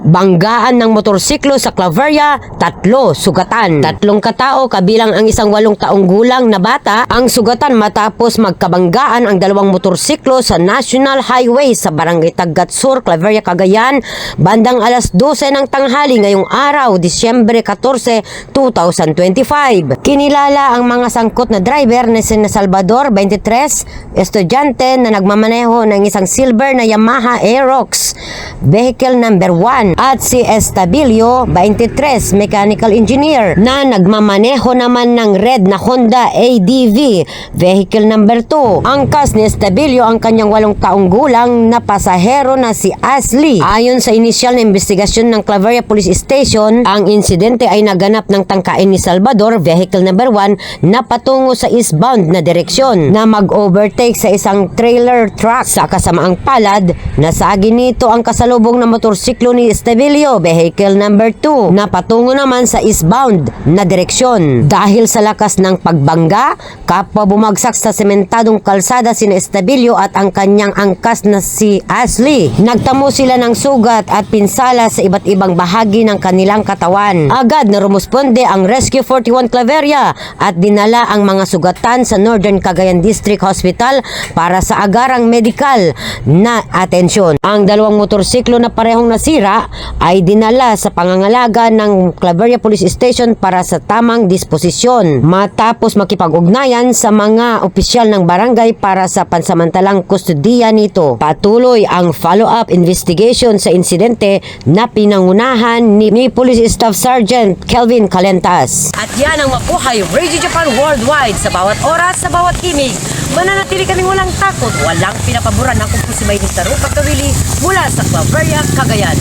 Banggaan ng motorsiklo sa Claveria, 3 sugatan. 3 katao kabilang ang isang 8 taong gulang na bata ang sugatan matapos magkabanggaan ang 2 motorsiklo sa National Highway sa Barangay Tagat Sur, Claveria, Cagayan, bandang alas 12 ng tanghali ngayong araw, Disyembre 14, 2025. Kinilala ang mga sangkot na driver na si Salvador, 23, estudyante na nagmamaneho ng isang silver na Yamaha Aerox, vehicle number 1, at si Estabilio, 23, mechanical engineer na nagmamaneho naman ng red na Honda ADV, vehicle number 2. Angkas ni Estabilio ang kanyang 8 taong gulang na pasahero na si Ashley. Ayon sa inisyal na investigasyon ng Claveria Police Station, ang insidente ay naganap ng tangkain ni Salvador, vehicle number 1, na patungo sa eastbound na direksyon na mag-overtake sa isang trailer truck. Sa kasamaang palad, nasagi nito ang kasalubong na motorsiklo ni Estabilio, vehicle number 2, na patungo naman sa eastbound na direksyon. Dahil sa lakas ng pagbangga, kapwa bumagsak sa sementadong kalsada si Estabilio at ang kanyang angkas na si Ashley. Nagtamo sila ng sugat at pinsala sa iba't ibang bahagi ng kanilang katawan. Agad na rumusponde ang Rescue 41 Claveria at dinala ang mga sugatan sa Northern Cagayan District Hospital para sa agarang medical na atensyon. Ang 2 motorsiklo na parehong nasira ay dinala sa pangangalaga ng Claveria Police Station para sa tamang disposisyon matapos makipag-ugnayan sa mga opisyal ng barangay para sa pansamantalang kustudiya nito. Patuloy ang follow-up investigation sa insidente na pinangunahan ni Police Staff Sergeant Kelvin Calentas. At yan ang Mabuhay Radio Japan Worldwide. Sa bawat oras, sa bawat imig, mananatili kaming walang takot, walang pinapaboran ng kumpusi may nitaro pagkawili mula sa Claveria, Cagayan.